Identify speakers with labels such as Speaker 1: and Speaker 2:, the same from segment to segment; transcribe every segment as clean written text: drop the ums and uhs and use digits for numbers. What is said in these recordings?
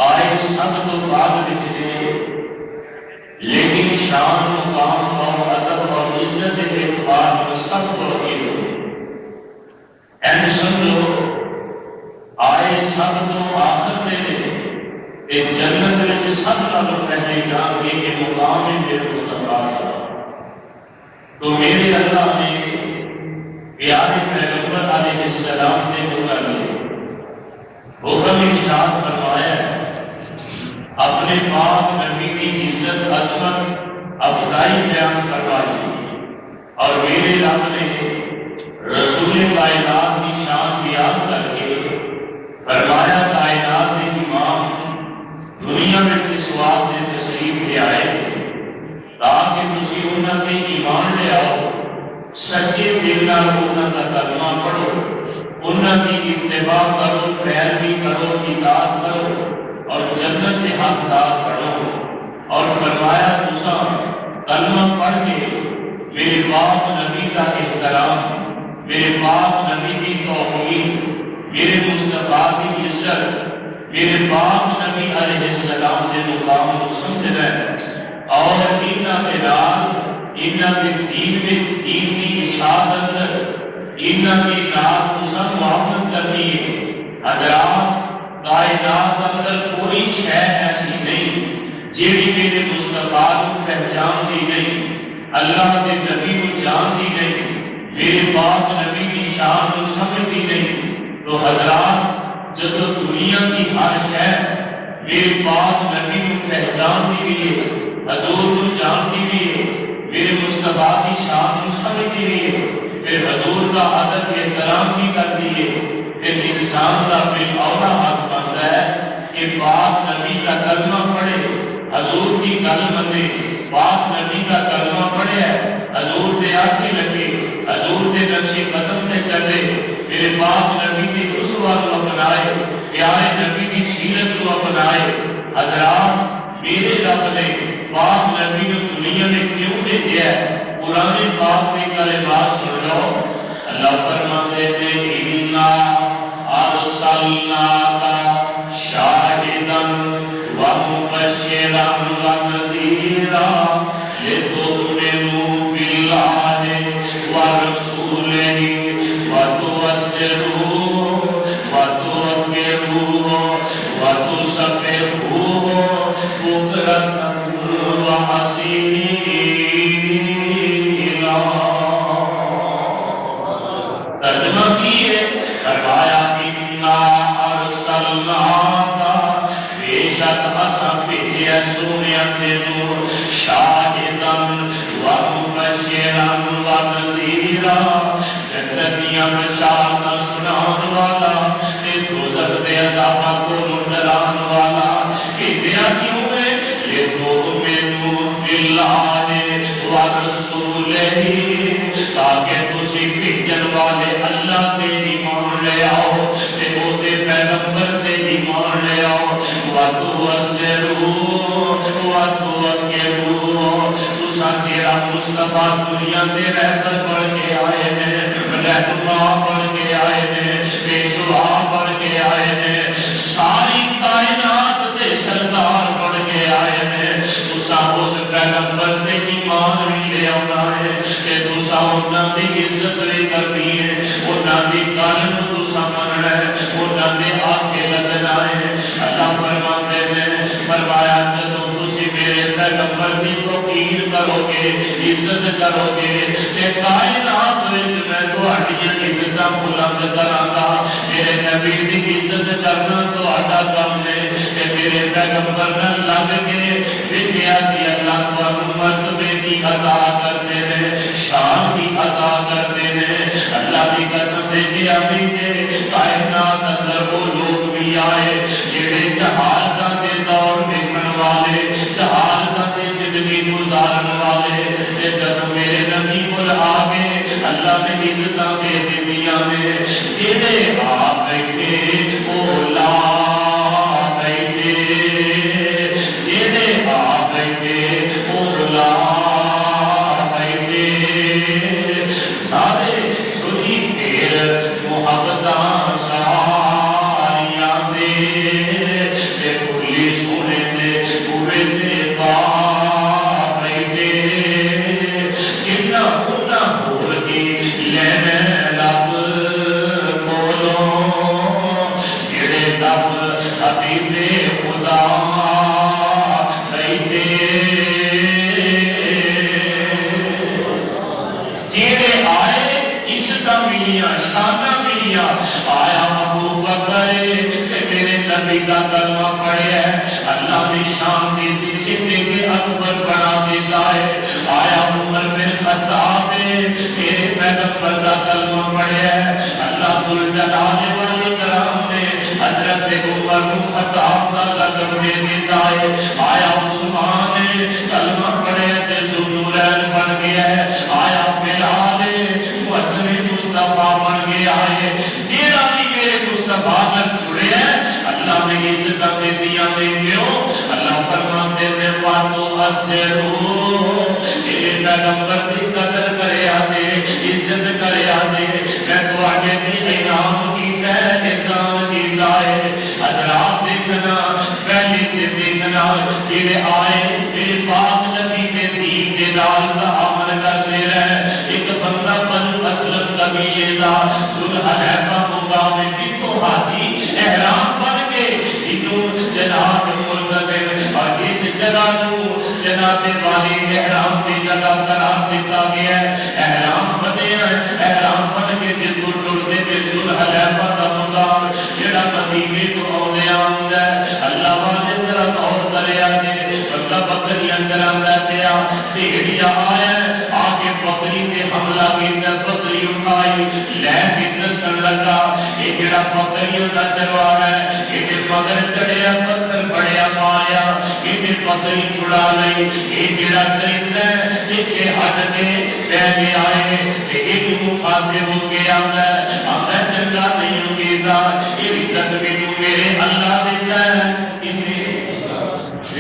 Speaker 1: آئے سب تو بعد وچ نے، لیکن شان مقام اور ادب اور عزت کے اعتبار میں سب تو اگے ہوئے۔ این سمجھو آئے سب تو آخر میں نے، ایک جنت وچ سب نالوں پہلے جان کے کہ مقام ہے میرے مصطفیٰ کا۔ تو میرے اللہ نے پیارے پیغمبر علیہ السلام نے حکم ارشاد فرمایا اپنے پاک نبی کی عزت عظمت افضائی بیان کروائی، اور میرے رب نے رسول کائنات کی شان بیان کر کے فرمایا کائنات کے امام دنیا میں اس واسطے تشریف لے آئے تاکہ تسی انہاں تے ایمان لے آؤ، سچے دل نال انہاں دا کلمہ پڑھو، انہاں کی اتباع کرو، پیروی کرو، اطاعت کرو اور جنت کے حقدار بنو۔ اور فرمایا تسا کلمہ پڑھ کے میرے پاک نبی کا احترام، میرے پاک نبی کی توقیر، میرے مصطفیٰ کی عزت، میرے پاک نبی علیہ السلام کے مقام کو سمجھنا ہے، اور انہاں کے نال انہاں کے دین میں دین کی اشاعت اندر انہاں کی نال تسا معاونت کرنی ہے۔ حضرات کائنات اندر کوئی شے ایسی نہیں جیڑی میرے مصطفیٰ کو پہچانتی نہیں، اللہ کے نبی کو جانتی نہیں، میرے پاک نبی کی شان کو سمجھتی نہیں۔ تو حضرات جب دنیا کی ہر شے میرے پاک نبی کو پہچانتی بھی ہے، حضور کو جانتی بھی ہے، میرے مصطفیٰ کی شان کو سمجھتی بھی ہے، پھر حضور کا ادب احترام بھی کرتی ہے، پھر انسان کا بالاولیٰ حق بنتا ہے کہ پاک نبی کا کلمہ پڑھے، حضور کی گل منے، پاک نبی کا کلمہ پڑھے، حضور دے آگے لگے، حضور دے نقش قدم پہ چلے، میرے پاک نبی کی اسوہ کو اپنائے، پیارے نبی کی سیرت کو اپنائے۔ حضرات میرے رب نے پاک نبی کو دنیا میں کیوں بھیجا ہے؟ قرآن پاک میں کلمات سن لو، اللہ فرماتے ہیں اِنَّا أَرْسَلْنَاكَ شَاهِدًا وَمُبَشِّرًا وَنَذِيرًا لِتُؤْمِنُوا بِاللَّهِ وَرَسُولِهِ وَتُعَزِّرُوهُ وَتُوَقِّرُوهُ وَتُسَبِّحُوهُ بُكْرَةً وَأَصِيلًا۔ ترجمہ کیے فرمایا اِنَّا أَرْسَلْنَاكَ بے شک اساں بھیجیا سونے تینوں شاہدًا وَمُبَشِّرًا وَنَذِيرًا، جنتیاں بشارتاں سنان والا تے دوزخ دے عذاباں کو ڈران والا۔ بھیجیا کیوں ہے؟ لِتُؤْمِنُوا بِاللَّهِ وَرَسُولِهِ، تاکہ تسی بھیجن والے اللہ تے ایمان لے آؤ تے او دے پیغمبر تے ایمان لے آؤ، وَتُعَزِّرُوهُ وَتُوَقِّرُوهُ، تساں جیڑا مصطفیٰ دنیا تے رہبر بن کے آئے ہیں، رہنما بن کے آئے ہیں، پیشوا بن کے آئے ہیں، ساری کائنات دے سردار بن کے آئے ہیں، تساں اس پیغمبر تے ایمان بھی لے آنا ہے کہ تساں انہاں دی عزت بھی کرنی ہے، انہاں دی گل نوں تساں مننا ہے، انہاں دے آگے لگنا ہے۔ اللہ فرماتے ہیں، فرمایا جدوں تسی میرے پیغمبر کی توقیر کرو گے، عزت کرو گے، تے کائنات وچ میں تہاڈیاں عزتاں بلند کراں گا۔ میرے نبی دی عزت کرنا تہاڈا کم ہے کہ میرے پیغمبر نال لگ کے وکھیا کہ اللہ تانوں مرتبے کی عطا کرتے ہیں، شان کی عطا کرتے ہیں۔ اللہ کی قسم دے کے ابھی کہ کائنات اندر وہ لوگ بھی آئے جڑے جہالتاں دے دور دیکھن والے، جہالتاں دی زندگی گزارن والے، تے جب میرے نبی کول آ گئے اللہ نے عزتاں دے دتیاں نے، جڑے آ بیٹھے او لا بیٹھے، جڑے آ بیٹھے او لا بیٹھے، سارے سنی پھر محبتاں ساریاں دے نشانہ ملیا آیا ابو بکر میرے نبی کا کلمہ پڑھے ہے اللہ نے شان دیتی صدیق اکبر بنا دیتا ہے آیا عمر بن خطاب میرے پیغمبر کا کلمہ پڑھے ہے اللہ ذوالجلال والاکرام نے حضرت عمر بن خطاب کا لقب دے دیتا ہے آیا عثمان کلمہ پڑھے تے ذوالنورین بن گیا ہے آیا بلال مؤذن مصطفیٰ بن گیا ہے جیڑا بھی میرے مصطفیٰ تک جڑے ہیں اللہ نے عزت دیتیاں دے کیوں اللہ فرماتے ہیں فاتو اسرو میرے پیغمبر کی قدر کرے آدے عزت کرے آدے میں تو آگے بھی انعام کیتا ہے احسان کیتا ہے حضرات دیکھنا پہلے سے دیکھنا جیڑے آئے میرے پاک نبی کے دین کے نال تعامل کرتے رہے ایک بندہ بن اسلم قبیلے دا ذوالحلیفہ مقام کتوں حاجی احرام بن کے انہوں جناب ملتظم اور اس جگہ کو جناب والی احرام کی جگہ قرار دیتا گیا ہے احرام بنے ہیں احرام بن کے جتوں ٹرتے تھے ذوالحلیفہ دا مقام جڑا مدینے تو آنے آمد ہے اللہ والے ذرا غور کرے آجے بندہ بکریاں چلاندہ پیا بھیڑیا آیا آگے بکری پہ حملہ کیتا بکری اٹھائی لے کے نسل لگا یہ جڑا بکریوں کا چلوار ہے یہ مگر چڑھیا پتھر بڑھیا ماریا یہ بکری چھڑا لئی یہ جڑا کرندہ ہے پیچھے ہٹ کے پہلے آئے ایک مخاطب ہو گیا آمدہ چنگا نہیں ہو گیا یہ عزت میں تو میرے اللہ دیتا ہے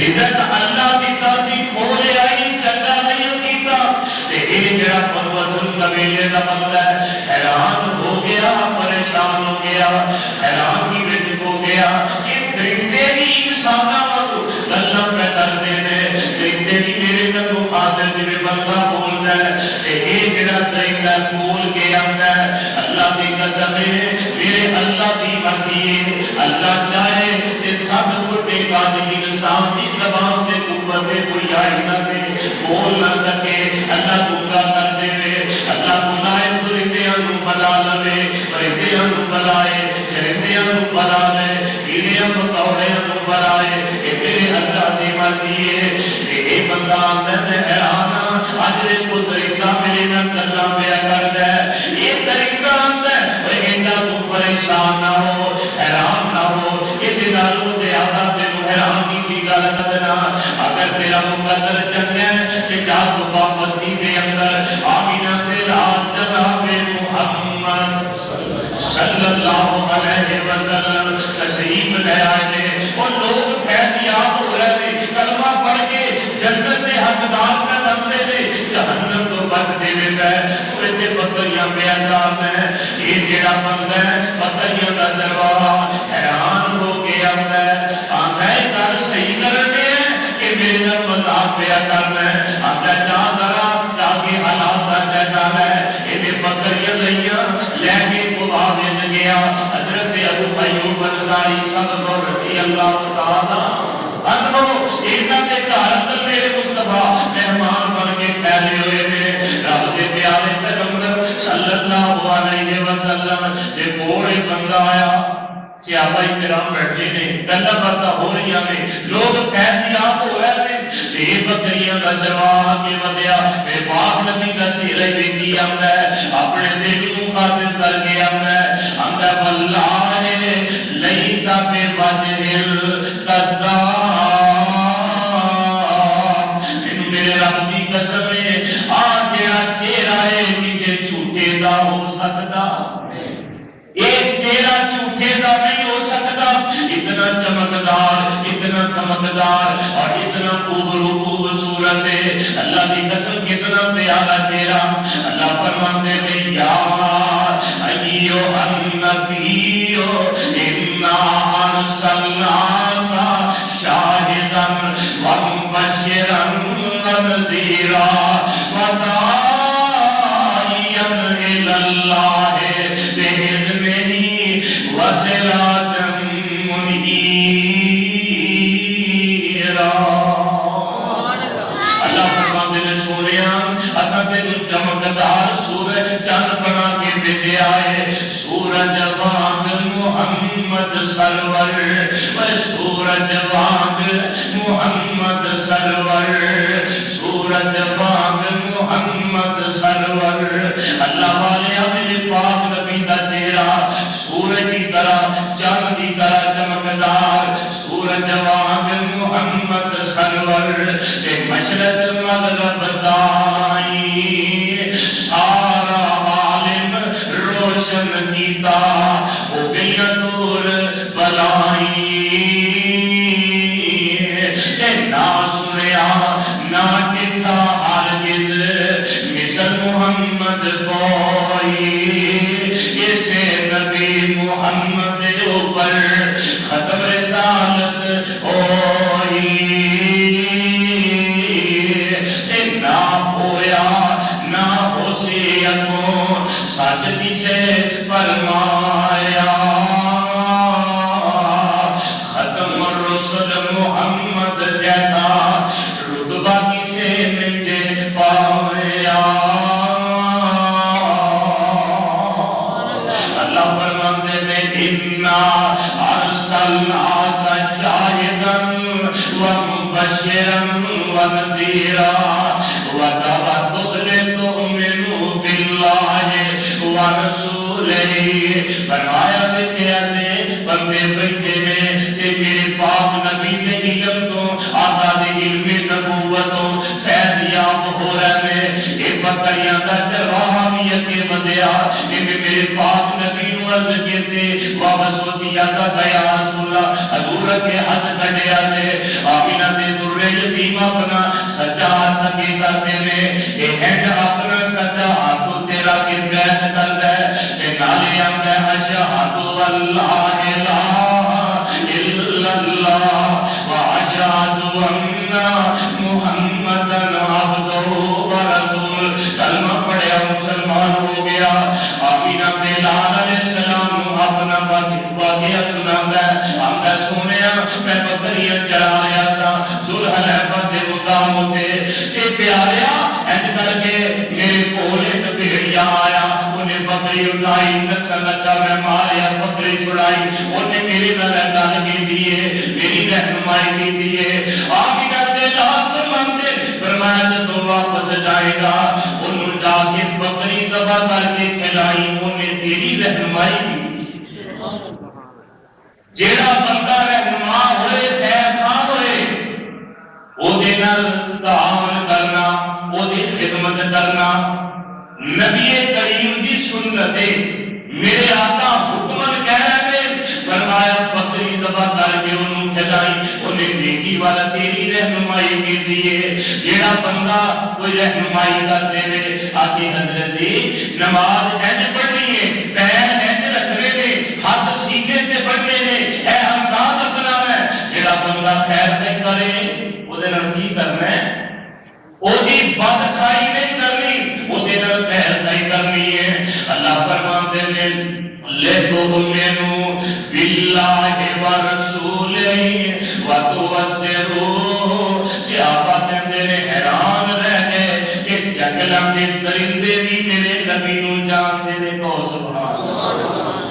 Speaker 1: عزت اللہ دیتا سی کھولے آئی چنگا نہیں کیتا اے جڑا پروزن قبیلے دا بندہ ہے حیران ہو گیا پریشان ہو گیا حیران کی وچ ہو گیا کہ درندے بھی انسانہ کو گلاں پہ کرتے ہیں درندے بھی میرے نال خاطر جے بندہ بولدا ہے اے جڑا درندہ بول کے آندا ہے اللہ دی قسم ہے میرے اللہ دی مرضی ہے اللہ چاہے تے سب چھوٹے قادر انسان دی زبان تے قوت کوئی آئی نہ دے بول نہ سکے اللہ گنگا کر دے اللہ بلائے درندیاں نو بلا لے پرندیاں نو بلائے چرندیاں نو بلا لے کیڑیاں مکوڑیاں نو بلائے اے میرے اللہ دی مرضی ہے اے بندہ آمدن حیران اجرے کو درندہ میرے نال گلاں پیا کردا ہے یہ درندہ آمدن اینا تو پریشان نہ ہو حیران نہ ہو یہ نالوں زیادہ تینوں حیرانی کی گل کرنا اگر تیرا مقدر چنگا ہے کہ جا تو واپسی دے اندر آمینہ تیرا جناب محمد صلی اللہ علیہ وسلم تشریف لے آئے تھے اور لوگ فیضیاب ہو رہے تھے کلمہ پڑھ کے جنت کے حقدار کا نمتے تھے جہنم تو بچ دے دیتا ہے پورے تے بکریاں بے عذاب ہیں یہ جڑا بندہ ہے بکریاں کا دربارہ حیران ہو کے آتا ہے گل صحیح کرنے ہیں کہ میرے نال مذاق پیا کرنا ہے آتا جا ذرا تاکہ حالات کا جائزہ ہے یہ بکریاں لئیاں لے کے خدا بھیج گیا حضرت ابو ایوب انصاری صدق رضی اللہ تعالی عنہ اینا کے گھر میرے مصطفیٰ مہمان بن کے پھیلے ہوئے تھے رب کے پیارے پیغمبر صلی اللہ علیہ وسلم یہ کوڑے بندہ آیا صحابہ کرام بیٹھے نے گلا باتیں ہو رہی ہیں لوگ فیضیاب ہو رہے تھے یہ بکریاں کا درواہ کے ودیا میرے پاک نبی کا چہرہ دیکھی آمدا ہے اپنے دل کو خاطر کر کے آمدا ہے آمدا واللہ لیس بوجہ الکذاب میرے رب کی قسم ہے آ جڑا چہرہ ہے کسے جھوٹے دا ہو سکتا ایک چہرہ جھوٹے کا نہیں ہو سکتا اتنا چمکدار اور اتنا خوبصورت ہے اللہ کی قسم کتنا پیارا چہرہ اللہ فرماتے ہیں یا ایھا النبی انا ارسلناک شاہدا ومبشرا ونذیرا وداعیا الی اللہ وسراجا منیرا اللہ فرماتے ہیں سونیا اساں تینوں چمکدار سورج چاند بنا کے بھیجا ہے محمد سرور اللہ والے میرے پاک نبی دا چہرہ سورج کی طرح چاند کی طرح چمکدار سورج جوان محمد سرور تے مشرق مغرب دائی سارا عالم روشن کیتا ہو گئی دور بلائی تے نہ سنیا نہ ٹھا ہرگز مثل محمد کوئی اسے نبی محمد اوپر ختم رسالت ہوئی نہ ہویا نہ ہو سی اگوں سچ پیچھے فرمایا ختم الرسل محمد جیسا رتبہ کسے نہیں پایا اللہ فرماتے میں انا ارسلناک شاہدا ومبشرا ونذیرا لتؤمنوا باللہ ورسولہ فرمایا بندے بیٹھے نے کہ میرے پاک نبی کے علم تو آقا دے علم نبوتوں فیض یاب ہو رہے ہیں یہ بکریاں کا چرواہا بھی اگے بدیا میرے پاک نبی نو عرض کیتے واپس ہوتیا کا گیا رسول اللہ حضور کے حد کٹیا تے آمینہ تے درے یتیم اپنا سچا ہاتھ کے کرتے نے یہ ہینڈ اپنا سچا ہاتھ تیرا کے بیعت کر دے تے نالے آمدہ اشہد اللہ الہ الا اللہ واشہد ان محمدن عبدہ ورسول کلمہ پڑھیا مسلمان ہو گیا آمینہ بلال علیہ السلام اپنا واقعہ سناتا ہے آمدہ سونیا میں بکریاں چلا رہا سا ذوالح لیفہ دے مقام ہوتے کہ پیاریا ایج کر کے میرے کول ایک بھیڑیا آیا انہیں بکری اٹھائی نسل لگا میں ماریا بکری چھڑائی انہیں میری گل کی دیئے میری رہنمائی کی دیئے آمینہ دے لازم مندے فرمایا تو واپس جائے گا انہوں جا کے بکری ذبح کر کے کھلائی انہیں تیری رہنمائی کی جیڑا بندہ رہنما ہوئے خیر خواہ ہوئے او دے نال تعاون کرنا او دی خدمت کرنا نبی کریم دی سنت ہے میرے آقا حکمن کہہ رہے فرمایا بکری ذبح کر کے انہوں کھلائی انہیں نیکی والا تیری رہنمائی کی دیئے جیڑا بندہ کوئی رہنمائی کرتے ہوئے آتی حضرت نماز ایج پڑھنی ہے پیر ایج رکھنے نے ہاتھ سینے سے پڑھنے نے اے انداز اپنا ہے جیڑا بندہ خیر سے کرے وہ دے نال کی کرنا ہے وہ دی بدخائی نہیں کرنی وہ دے نال خیر نہیں کرنی ہے اللہ فرماتے ہیں لِتُؤْمِنُوا بِاللَّهِ وَرَسُولِهِ وَتُوَسِّرُوا صحابہ کہتے ہیں حیران رہ گئے کہ جنگلاں دے درندے بھی میرے نبی نو جانتے نے کو سبحان اللہ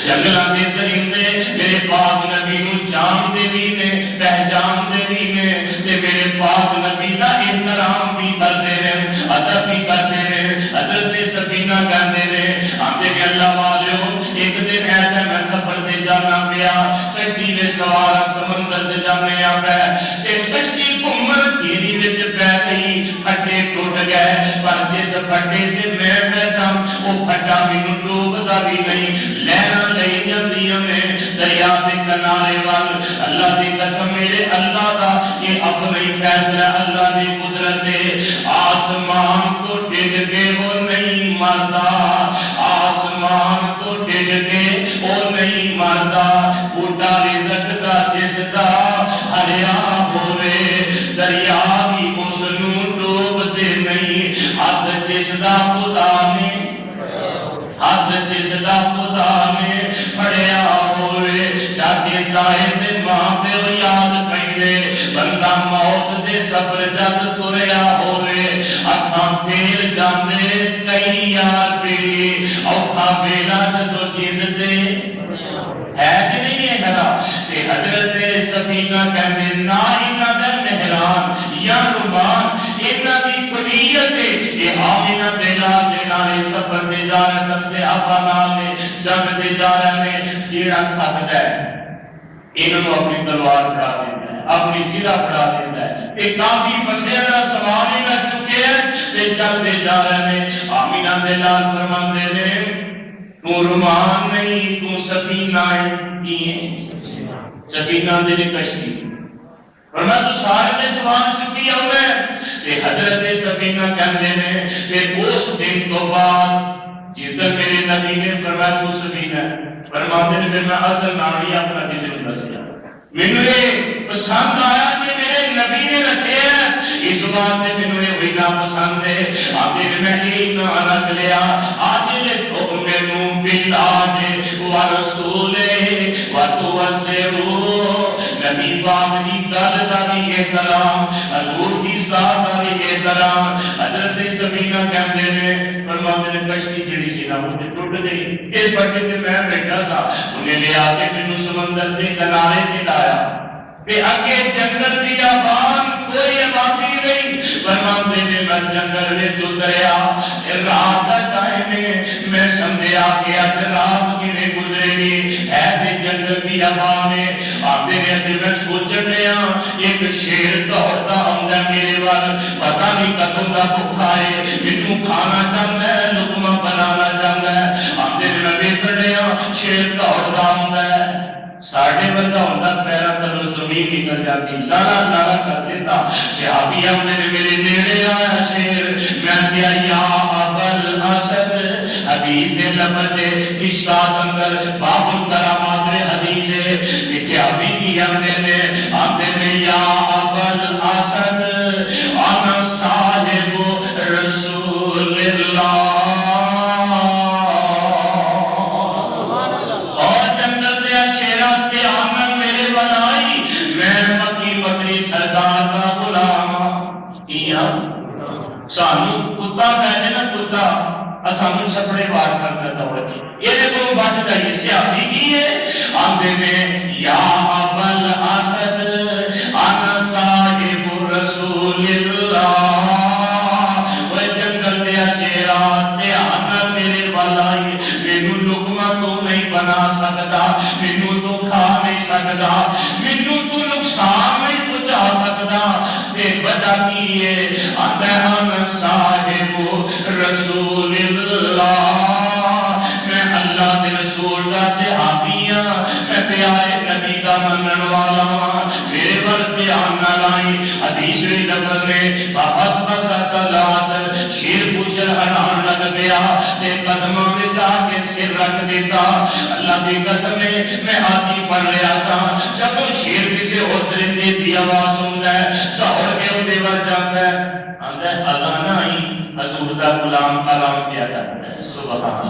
Speaker 1: جنگلاں دے درندے میرے پاک نبی نو جانتے بھی نے پہچانتے بھی نے تے میرے پاک نبی دا احترام بھی کرتے ہیں ادب بھی کرتے ہیں حضرت سفینہ کہتے ہیں آتے کہ اللہ والے ایک دن ایسا میں سفر دے جانا پیا کشتی نے سوارا سمندر سے جانے آتا ہے کہ کشتی کمر کیری وچ پہ گئی پھٹے ٹوٹ گئے پر جس پھٹے سے میں بیٹھا وہ پھٹا بھی ڈوبتا بھی نہیں لہراں لئی جاندیاں نے دریا کے کنارے وال اللہ دی قسم میرے اللہ دا یہ اپنی فیصلہ اللہ دی قدرت ہے آسمان کو ڈگ کے وہ نہیں مرتا آسمان کو ڈگ کے وہ نہیں مرتا بوٹا رزق دا جس دا ہریا ہوئے دریا بھی اس نو ڈوب دے نہیں ہاتھ جس دا خدا نے ہاتھ جس دا خدا نے پڑیا ہوئے چاچے تائے دے ماں پہ یاد پہنے بندہ موت دے سفر جد تریا ہوئے اکھاں پھیر جاندے کئی یار پیلی اوکھاں بیلا جدو جند دے ہے کہ نہیں ہے گھرا کہ حضرت سفینہ کہتے نا انہ در مہران یا ربان انہ دی قدیت ہے یہ ہے سفر دے جا رہا ہے سب سے آبا نال نے جنگ دے جا رہا ہے جیڑا کھد ہے انہوں اپنی تلوار پڑھا دیتا ہے اپنی سرہ پڑھا دیتا ہے کہ کافی بندے کا سوال ہی کر چکے ہیں تے چل دے جا رہے ہیں آمینہ دے لال فرمان دے دے تو رمان نہیں تو سفینہ ہے سفینہ دے لئے کشتی فرمایا تو سارے نے سوال چکی ہوں میں کہ حضرت سفینہ کہندے نے کہ اس دن تو بعد جدھر میرے نبی نے فرمایا تو سفینہ فرماتے نے پھر میں اصل نامی اپنا دل بسیا مینوں یہ پسند آیا کہ میرے نبی نے رکھے ہیں اس بات نے مینوں یہ ہوئی نہ پسند ہے آتے میں یہ نہ رکھ لیا آج نے تو مینوں بلاج و رسول و توسرو نبی پاک دی گل دا بھی احترام حضور کی ذات دا بھی احترام حضرت سفینہ کہندے نے فرماتے نے کشتی جڑی سی نا وہ ٹوٹ گئی اس بڑے تے میں بیٹھا تھا انہیں لے آ کے مینوں سمندر کے کنارے تے لایا کہ اگے جنگل دی آبان کوئی آبادی نہیں فرماتے نے میں جنگل میں اتریا رات کا ٹائم میں سمجھا کہ اج رات کیویں گزرے گی ہے تے جنگل دی آبان ہے آتے نے میں سوچن لیا ایک شیر دوڑتا آندا میرے وال پتہ نہیں کدوں دا بھوکا ہے مینوں کھانا چاہندا ہے لقمہ بنانا چاہندا ہے آتے نے میں دیکھ لیا شیر دوڑتا آندا ہے ساڑھے بندہ ہوتا پیرا تلو زمین نکل جاتی لارا لارا کر دیتا صحابی آمدے نے میرے نیڑے آیا شیر میں کیا یا ابل اسد حدیث دے لفظ مشکات اندر باب الکرامات میں حدیث ہے کہ صحابی کی آمدے نے یا ابل اسد انا صاحب رسول اللہ سانو کتا کہنے نا کتا سانو چھپڑے بار سکتا دوڑ یہ دیکھو بچ جائیے سیاحی کی ہے آندے میں یا ابل اسد انا صاحب رسول اللہ وہ جنگل دیا شیرات دیا آنا میرے والائی مینو لقمہ تو نہیں بنا سکتا مینو تو کھا نہیں سکتا مینو تو نقصان نہیں پہنچا سکتا تے وجہ کی ہے انا صاحب رسول اللہ میں اللہ کے رسول کا صحابی ہاں میں پیارے نبی کا منن والا ہاں میرے ور دھیان نہ لائی حدیث میں لفظ میں بس بس تلاش شیر پوچھر حیران لگ گیا تے قدموں میں جا کے سر رکھ دیتا اللہ کی قسم میں ہاتھی پڑھ رہا تھا جب وہ شیر کسی اور درندے کی آواز سنتا ہے دوڑ کے اندے ور جاتا ہے آندا ہے اذان آئی حضور دا غلام کلام کیا جاتا ہے سبحان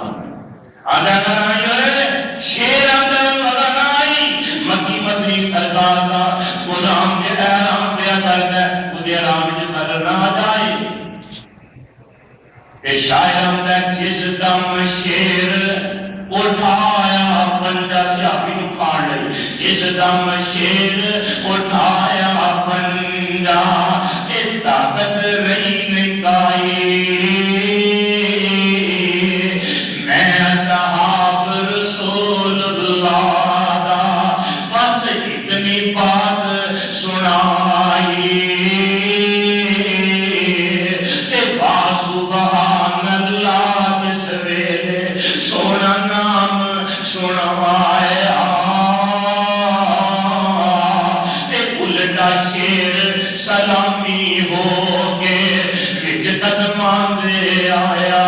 Speaker 1: اللہ آندا ہے شیر آندا اذان آئی مکی مدنی سرکار دا غلام کے احرام پہ کرتا ہے وہ احرام وچ سر نہ جائے کہ شاعر آندا جس دم شیر اٹھایا بندہ سیاپی نو کھان لئی جس دم شیر اٹھایا بندہ طاقت رہی نکائی میں صحاب رسول اللہ دا بس اتنی بات سنائی تے با سبحان اللہ جس ویلے سونا نام سنوایا تے الٹا شیر سلامی ہو کے وچ قدمان دے آیا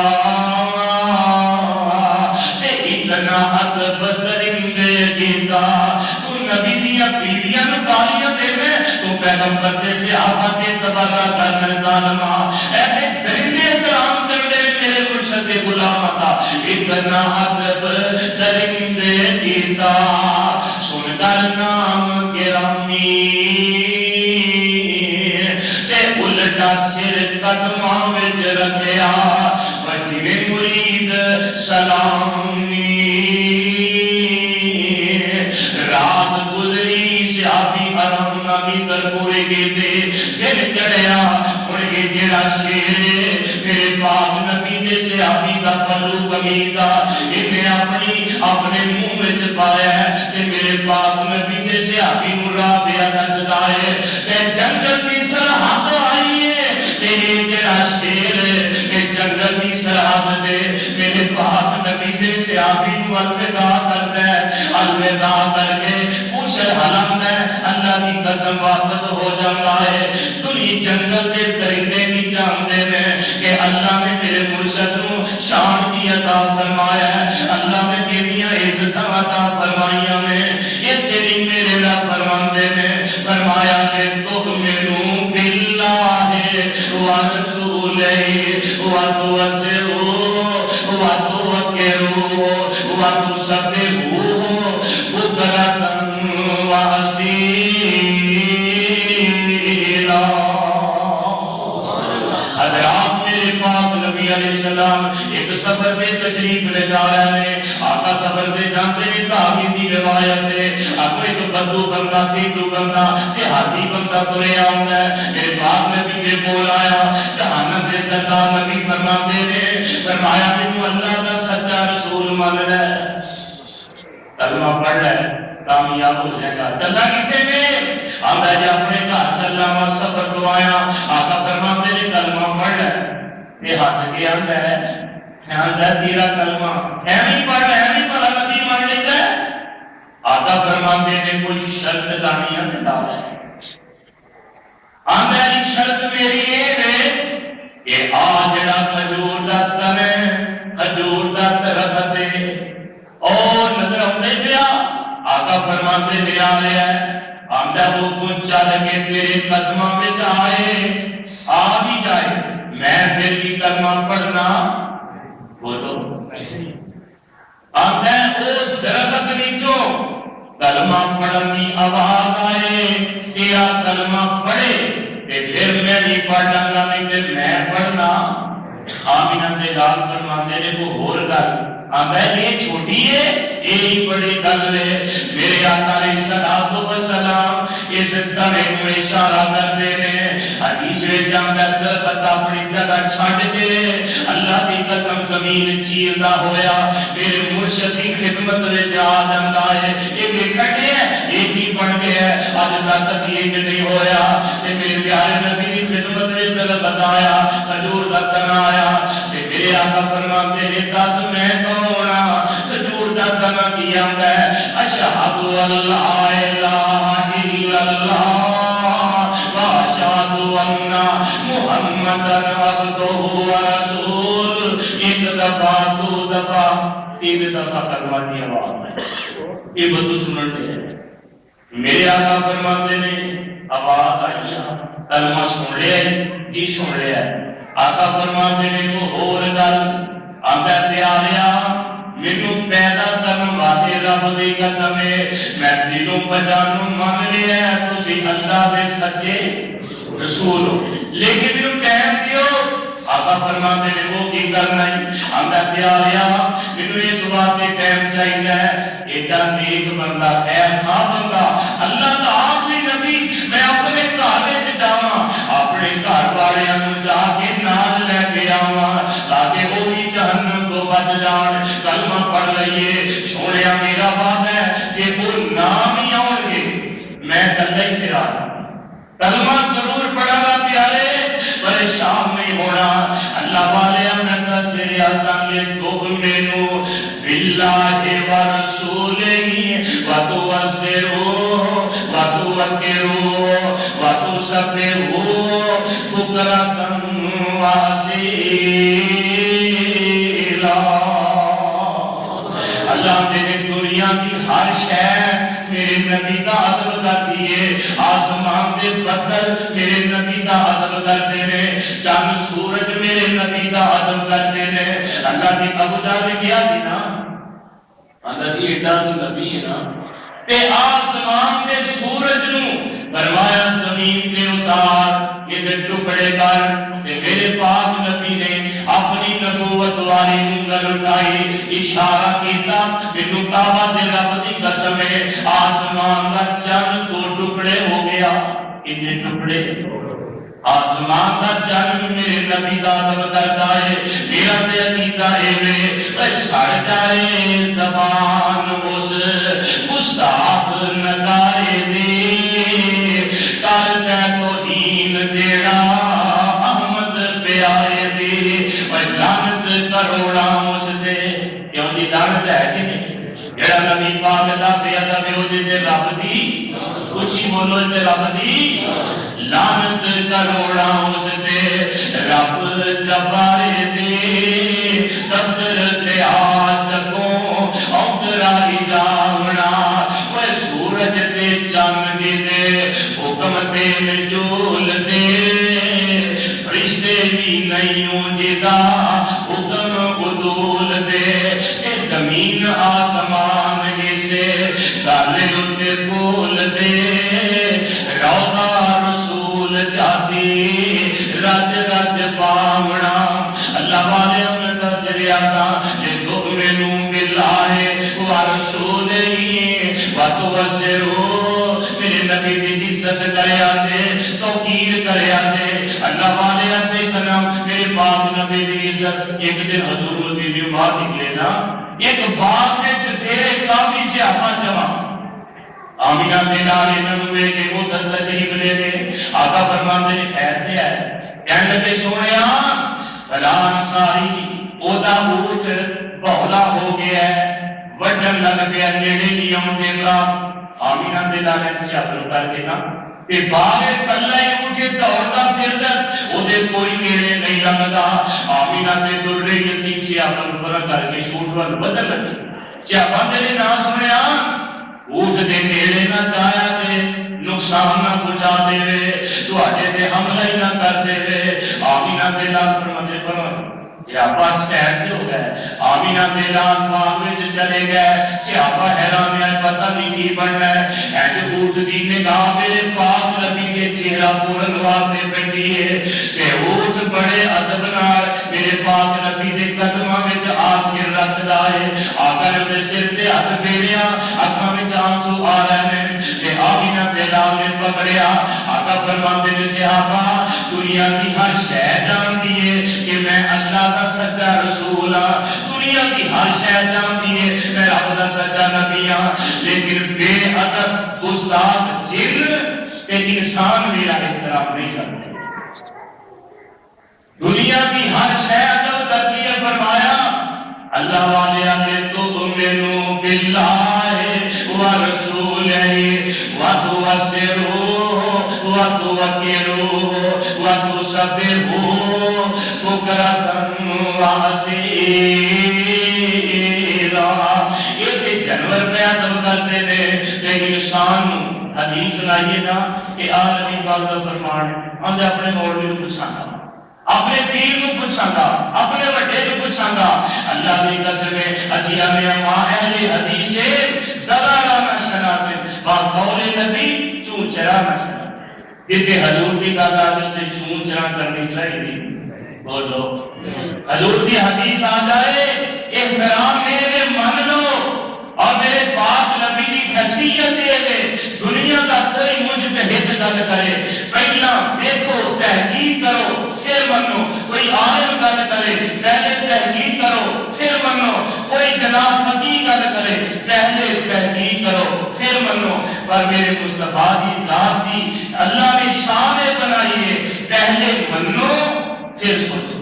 Speaker 1: تے اتنا ادب درندے کیتا تو نبی دیا بیویاں نو گالیاں دے تو پیغمبر دے صحابہ کے تبرہ کرنے ظالما اے درندے احترام کرنے میرے مرشد غلام تھا اتنا ادب درندے کیتا سن کر نام گرامی الٹا سر قدماں وچ رکھیا وجہ مرید سلامی رات گزری صحابی حرم نامی در پورے کے دن چڑھیا اور یہ جڑا شیر میرے پاک نبی دے سے سیابی کا پلو قمیضہ انہیں اپنے منہ وچ پایا ہے کہ میرے پاک نبی دے سیابی نو رابعہ دسدا ہے کہ جنت دی سرحد آئی ہے کہ یہ جڑا شیر ہے کہ جنت دی سرحد دے میرے پاک نبی دے سیابی نو الوداع کردا ہے الوداع کر کے پوچھر حلم ہے اللہ کی قسم واپس ہو جاتا ہے دنیا جنگل کے درندے بھی جانتے ہیں کہ اللہ نے میرے مرشد نو شان کی عطا فرمایا ہے اللہ نے کیڑیاں عزت عطا فرمائیاں نے اس لیے میرے رب فرماندے نے فرمایا کہ تؤمنو باللہ و رسولہ و توسروا و توکروا و تسبحوا بکرۃ و اصیلا حضرات میرے پاک نبی علیہ السلام ایک سفر پہ تشریف لے جا رہے ہیں آقا سفر پہ جانتے ہیں کافی دی روایت ہے آپ ایک بدو بندہ تیدو بندہ دیہاتی بندہ ترے آؤں ہے میرے پاک نبی کے بول آیا جہانت دے سردار نبی فرماتے ہیں فرمایا کہ اللہ کا سچا رسول مان ہے کلمہ پڑھ ہے کامیاب ہو جائے گا چلنا کتے میں آمدہ جا اپنے گھر چلنا اور سفر تو آیا آقا فرماتے نے کلمہ پڑھ ہے یہ ہاتھ کے اندر ہے تیرا کلمہ نہیں پڑھ ہے نہیں پڑھا نبی مان لیتا ہے آقا فرماتے نے کوئی شرط دانیاں دلا رہے ہیں آمدہ جی شرط میری ہے کہ آجڑا خجور دا تنے خجور دا طرف دے اور نظر اپنے پیا آقا فرماتے دے آ رہے ہیں آمدہ وہ کن چل کے تیرے قدمہ پہ جائے آ بھی جائے میں پھر بھی کلمہ پڑھنا بولو آمدہ اس درخت نیچوں کلمہ پڑھنی آواز آئے تیرا کلمہ پڑھے کہ پھر میں بھی پڑھنا گا نہیں کہ میں پڑھنا آمینہ دے گال فرماتے نے کو ہور گل آمدہ یہ چھوٹی ہے یہی بڑی گل ہے میرے آقا علیہ السلام اس تنے کو اشارہ کرتے ہیں حدیث میں جاندہ درخت اپنی جگہ چھاڑ کے اللہ کی قسم زمین چیردہ ہویا میرے مرشد کی خدمت لے جا جاندہ ہے ایک کھڑے ہیں ایک ہی پڑھ کے ہے آج تک یہ نہیں ہویا کہ میرے پیارے نبی کی خدمت لے درخت آیا خجور کا تنا آیا کہ میرے آقا فرماتے ہیں دس میں کونا خجور کا تنا کیا ہے اشہد اللہ الہ الا اللہ واشہد ان محمد عبدہ ورسول ایک دفعہ دو دفعہ تین دفعہ کلمہ کی آواز میں یہ بدو سنن دے میرے آقا فرماتے نے آواز آئی کلمہ سن لیا جی سن لیا آقا فرماتے نے کو ہور گل آمدہ تیاریا مینوں پیدا کرن والے رب دی قسم ہے میں دلوں پجانوں مان لیا ہے تسی اللہ دے سچے رسول ہو لیکن مینوں ٹائم دیو آقا فرماتے نے وہ کی کرنا ہے آمدہ تیاریا مینوں اس واسطے ٹائم چاہیے ایڈا نیک بندہ خیر خواہ بندہ اللہ کا آخری نبی میں اپنے گھر وچ جاواں اپنے گھر والیاں نوں جا کے نال لے کے آواں تاکہ وہ بھی جہنم تو بچ جان کلمہ پڑھ لئیے سونیا میرا وعدہ ہے کہ وہ نام ہی آؤ گے میں کلے ہی پھر آنا کلمہ ضرور پڑھنا پیارے پریشان نہیں ہونا اللہ والے اپنا سر آسان لے تؤمنو باللہ ورسولہ وتوسروا وتوکروا وتسبحوا بکرۃ واصیلا اللہ نے دنیا کی ہر شے میرے نبی کا عدل کرتی ہے آسمان کے بدل میرے نبی کا عدل کرتے ہیں چاند سورج میرے نبی کا عدل کرتے ہیں اللہ کی ابدا نے کیا سی نا اللہ سی ایڈا تو نبی ہے نا تے آسمان کے سورج نو فرمایا زمین پہ اتار یہ ٹکڑے کر تے میرے پاک نبی نے اپنی نبوت والی انگل اٹھائی اشارہ کیتا مینوں کعبہ دے رب دی قسم ہے آسمان دا چند دو ٹکڑے ہو گیا کتنے ٹکڑے آسمان کا چن میرے نبی دا ادب کرتا ہے، میرا تے عقیدہ اے سڑ جائے زبان اس گستاخ نکارے دے، کر دے توہین جیڑا احمد پیارے دے، لعنت کروڑا اس دے۔ کیوں جی لعنت ہے کہ نہیں؟ جیڑا نبی پاک دا بے ادب ہو جے رب دی اچھی بولو تے رب دی لعنت کروڑا اس دے، رب جبارے دے دفتر سے آج کو اوترا ہی جاونا، وہ سورج تے چند دے حکم تے نجول دے، فرشتے بھی نہیں جدا حکم عدول دے، اے زمین آسمان اسے گالے اتے بول دے، روضہ رسول چاہتی رج رج پاونا۔ اللہ والے ہم دس ریاسا یہ تؤمنون باللہ ورسولہ وتوسرو، میرے نبی دی عزت کرے آتے توقیر کرے آتے، اللہ والے آتے کنم میرے پاک نبی دی عزت۔ ایک دن حضور مدینہ بات نکلے نا، ایک باغ میں جزیرے کافی سے آپا جمع، آمینہ دیدارے نبوے کے مدد تشریف لے دے، آقا فرماندے نے خیر دے آئے، کہنے لگے سوڑیا فلان ساری اودا اونٹ بہلا ہو گیا ہے، وڈن لگ گیا نیڑے نہیں آن دے گا، آمینہ دیدارے سے اپنے کر کے نا کہ باغ کلہ ہی اونٹے دوڑتا پھرتا اوہدے کوئی نیڑے نہیں لگتا، آمینہ سے درڑے یتیم سے اپنے پر کر کے شوٹ وال بدل لگی، چاہاں دے نا سنیا اونٹ دے نیڑے نہ جایا دے، نقصان نہ پہنچا دے وے، تو آجے دے حملہ ہی نہ کر دے وے، آمینہ دے لال فرماتے فرماتے چیاپا شہر سے ہو گئے، آمینہ دے لال باغ میں چلے گئے، چیاپا حیران ہے پتہ نہیں کی بڑھنا ہے، ایڈ اونٹ دی نگاہ میرے پاک نبی کے چہرہ پورن واسطے پڑی ہے کہ اونٹ بڑے ادب نال میرے پاک نبی دے قدماں وچ آسر رکھ دائے، آقا نے سر تے ہاتھ پھیریا، اکھاں وچ آنسو آ رہے ہیں کہ آمینہ دے لال نے پکڑیا، آقا فرماندے نے صحابہ دنیا کی ہر شے جانتی ہے کہ میں اللہ کا سچا رسول ہاں، دنیا کی ہر شے جانتی ہے میں رب دا سچا نبی ہاں، لیکن بے ادب استاد جن کہ انسان میرا احترام نہیں کرتے، دنیا کی ہر شے ادب کرتی ہے، فرمایا اللہ والے آتے تؤمنوا باللہ ورسولہ وتوسروا وتوقروا وتسبحوا بکرۃ واصیلا، یہ جانور پہ ادب کرتے ہیں کہ انسان حدیث سنائیے نا کہ آ نبی پاک کا فرمان ہے، ہم اپنے مولوی کو پوچھانا، اپنے پیر کو پوچھانا، اپنے وڈے کو پوچھانا، اللہ کی قسم ہے اسی ہمیں ماں اہل حدیث دلالا نہ شناتے با قول نبی چون چرا نہ شناتے، جتے حضور کی تعداد سے چون چرا کرنی چاہیے، بولو حضور کی حدیث آ جائے احترام میرے من لو، اور میرے پاک نبی کی حیثیت ہے دنیا کا کوئی مجتہد گل کرے پہلا دیکھو تحقیق کرو پھر منو، کوئی عالم گل کرے پہلے تحقیق کرو پھر منو، کوئی جناب فقیہ گل کرے پہلے تحقیق کرو پھر منو، پر میرے مصطفیٰ کی ذات کی اللہ نے شان بنائی ہے پہلے منو پھر سوچو،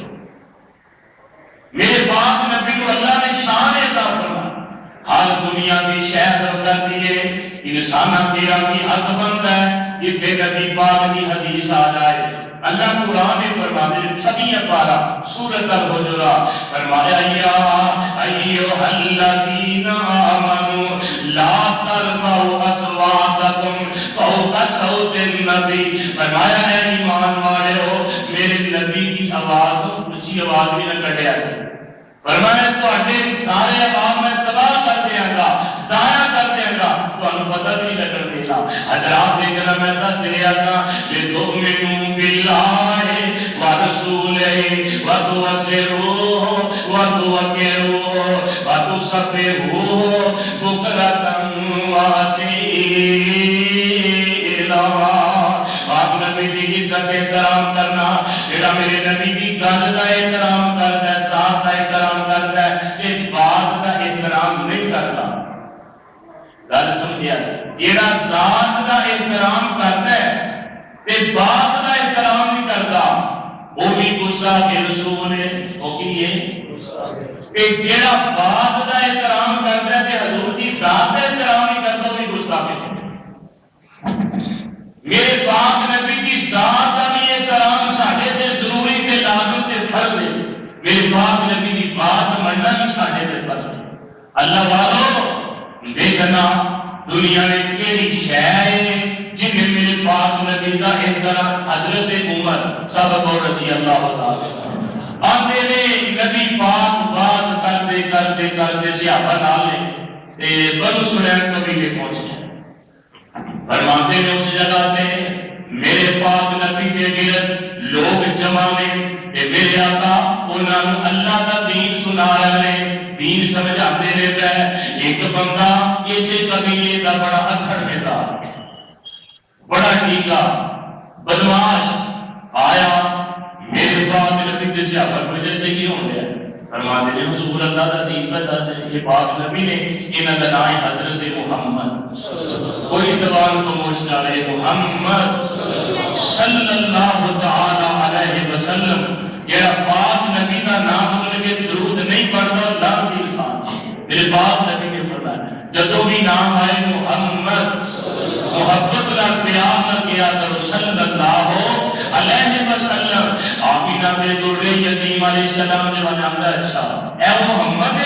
Speaker 1: میرے پاک نبی کو اللہ نے شان عطا فرمائی، ہر دنیا کی شہر کرتی ہے، انسانہ تیرا بھی حق بنتا ہے جتنے نبی پاک کی حدیث آ جائے، اللہ قرآن نے فرماتے ہیں 26 پارہ سورۃ الحجرات فرمایا یا ایھا الذین آمنوا لا ترفعوا اصواتکم فوق صوت النبی، فرمایا اے ایمان والو میرے نبی کی آواز کو اونچی آواز میں نہ کڈیا کرو، فرمایا تواڈے سارے عوام میں تباہ کر دیا گا، ضائع کر دیا گا، تانوں پتہ نہیں لگن دے گا۔ حضرات دیکھنا میں دس رہا تھا لتؤمنوا باللہ ورسولہ وتوسروا وتوقروا وتسبحوا بکرۃ واصیلا، آپ نبی کی تک احترام کرنا، جڑا میرے نبی کی گل کا احترام کرتا ہے، ذات کا احترام کرتا ہے، یہ بات کا احترام نہیں کرتا. گل سمجھیا؟ جڑا ذات کا احترام کرتا ہے تے بات کا احترام نہیں کرتا، وہ بھی گستاخ رسول ہے. وہ کی ہے؟ کہ جڑا بات کا احترام کرتا ہے تے حضور کی ذات کا احترام نہیں کرتا، وہ بھی گستاخ ہے. میرے پاک نبی کی ذات کا بھی احترام ساڈے تے ضروری تے لازم تے فرض ہے. میرے پاک نبی کی بات مننا بھی ساڈے تے فرض ہے. اللہ والو دیکھنا دنیا میں کیڑی شے ہے جن نے میرے پاک نبی کا احترام؟ حضرت عمر صاحب رضی اللہ تعالی آندے نے نبی پاک بات کرتے کرتے کرتے صحابہ نال نے بنو سلیم قبیلے پہنچے. فرماتے ہیں اس جگہ پہ میرے پاک نبی کے گرد لوگ جمع میں تے میرے آقا انہاں نوں اللہ کا دین سنا رہے ہیں، دین سمجھاتے رہتا ہے. ایک بندہ اسے قبیلے کا بڑا اکھڑ مزاج، بڑا ٹھیکا بدماش آیا میرے پاک نبی کے صحابہ کو جلدی کی ہو گیا. فرماتے ہیں حضور اللہ کا دین بتاتے ہیں. یہ پاک نبی نے انہاں دا نام ہے حضرت محمد. کوئی زبان خاموش نہ رہے. محمد صلی اللہ تعالی علیہ وسلم. جڑا پاک نبی کا نام سن کے درود نہیں پڑھتا اللہ کی انسان. میرے پاک نبی نے فرمایا جدوں بھی نام آئے محمد محبت کا پیار نہ کیا کرو صلی اللہ علیہ وسلم. آمینہ دے دوڑے یتیم علیہ السلام نے فرمایا اچھا اے محمد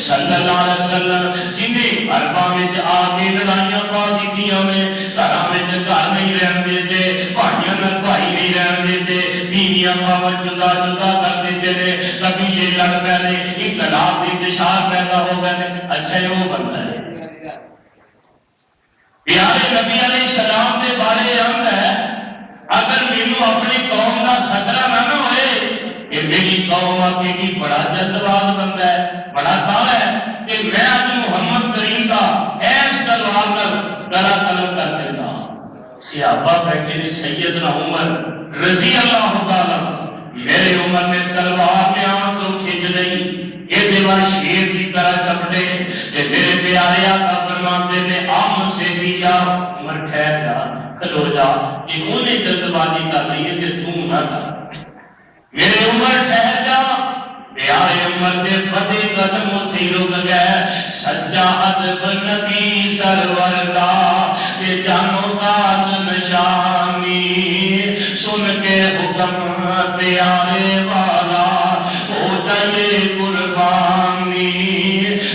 Speaker 1: صلی اللہ علیہ وسلم جنہیں عرباں وچ آ کے لڑائیاں پا دتیاں نے، گھراں وچ گھر نہیں رہن دیتے، بھائیاں نال بھائی نہیں رہن دیتے، بیویاں خاوند جدا جدا کر دیتے نے، قبیلے لڑ پے نے، اختلاف انتشار پیدا ہو گئے نے. اچھا یہ وہ بندہ ہے پیارے نبی علیہ السلام کے بارے آتا ہے اگر مینوں اپنی قوم کا خطرہ نہ ہوئے کہ میری قوم آگے کی بڑا جلد باز بندہ ہے، بڑا کار ہے کہ میں آج محمد کریم کا ایس تلوار کر گلا قلم کر دیتا. صحابہ بیٹھے نے سیدنا عمر رضی اللہ تعالی. میرے عمر نے تلوار میں آن تو کھینچ لئی، یہ دیوار شیر کی طرح چپٹے کہ میرے پیارے آقا فرماتے نے آم سے بھی جا. عمر ٹھہر جا، کھلو جا، انہوں نے جلد بازی کر لی ہے کہ تم نہ تھا. میرے عمر ٹھہر جا. پیارے عمر دے فتح قدم اٹھی رک گئے. سجاد نبی سرور دا یہ جانو تاس نشانی سن کے حکم پیارے والا ہو جائے قربانی.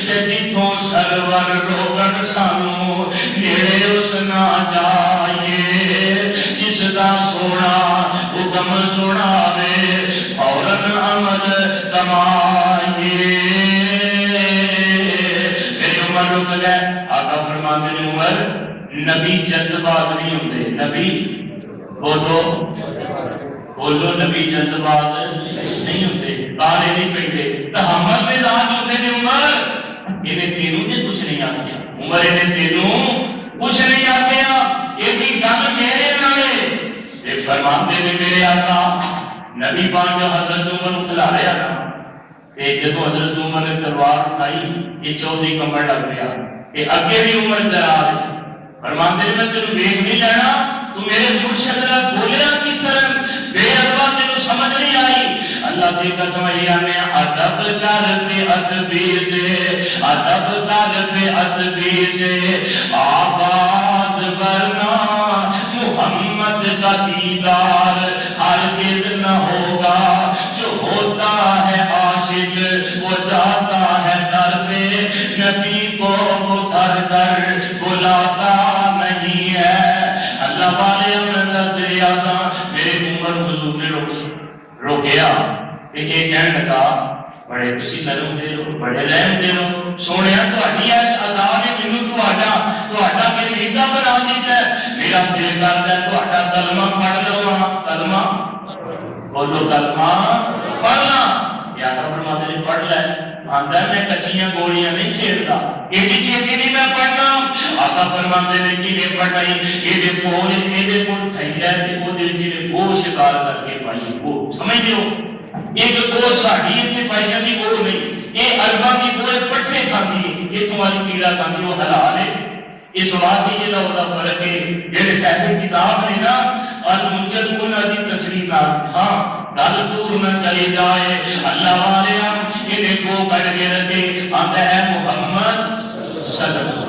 Speaker 1: جتوں سرور روگن سانو نیڑے اس نہ جائیے، جس دا سونا حکم سناوے فوراً عمل کمائیے. میری عمر رک گئے. آقا فرماتے ہیں عمر نبی جلد باز نہیں ہوتے. نبی بولو بولو نبی جلد باز نہیں ہوتے، تارے نہیں پہنتے، تحمل میں راج ہوتے ہیں. عمر انہیں تینوں نے کچھ نہیں آکیا. عمر انہیں تینوں کچھ نہیں آکیا. یہ بھی گل میرے نالے فرماتے نے میرے آقا نبی پاک حضرت عمر اٹھلا رہا نا تے جدوں حضرت عمر نے تلوار اٹھائی یہ چودھری کمر لگ گیا. یہ اگے بھی عمر ڈرا دے. فرماتے نے میں تینوں دیکھ نہیں لینا، تو میرے مرشد نے بولیا کس طرح بے ادبا تینوں سمجھ نہیں آئی. اللہ کی قسم یعنی ادب کرتے ادبی سے، ادب کرتے ادبی سے آواز ورنہ محمد کا دیدار ہرگز نہ ہوگا. جو ہوتا ہے عاشق وہ جاتا ہے در پہ، نبی کو وہ در در بلاتا نہیں ہے. اللہ والے اپنے سے آسان میرے عمر حضور نے روکیا کہ یہ کہنے لگا بڑے تسی نرم دے لو، بڑے رحم دے لو. سونے تہاڈی اس ادا نے مینوں تہاڈا کلیدہ بنا دیتا ہے. میرا دل کرتا ہے تہاڈا کلمہ پڑھ لواں. کلمہ بولو کلمہ پڑھنا. یا فرماتے نے پڑھ لے. آندا میں کچیاں گولیاں نہیں کھیلتا. ایڈی چھیتی نہیں میں پڑھنا. آقا فرماتے ہیں کہ یہ پڑھائی یہ پول یہ تھیلا وہ گوشت کار کر کے پائی وہ سمجھتے ہو ایک گوشت ساڑی اتنے پائی جاتی وہ نہیں یہ اربا کی گوشت پٹھے کھاتی یہ تمہاری پیڑا کھاتی وہ حلال ہے. اس واقعی یہ دا فرق ہے جڑے صاحب کتاب ہے نا المجد کو نہ دی تسلیمات ہاں گل دور نہ چلی جائے اللہ والے یہ کو کر کے رکھے آتا ہے محمد صلی اللہ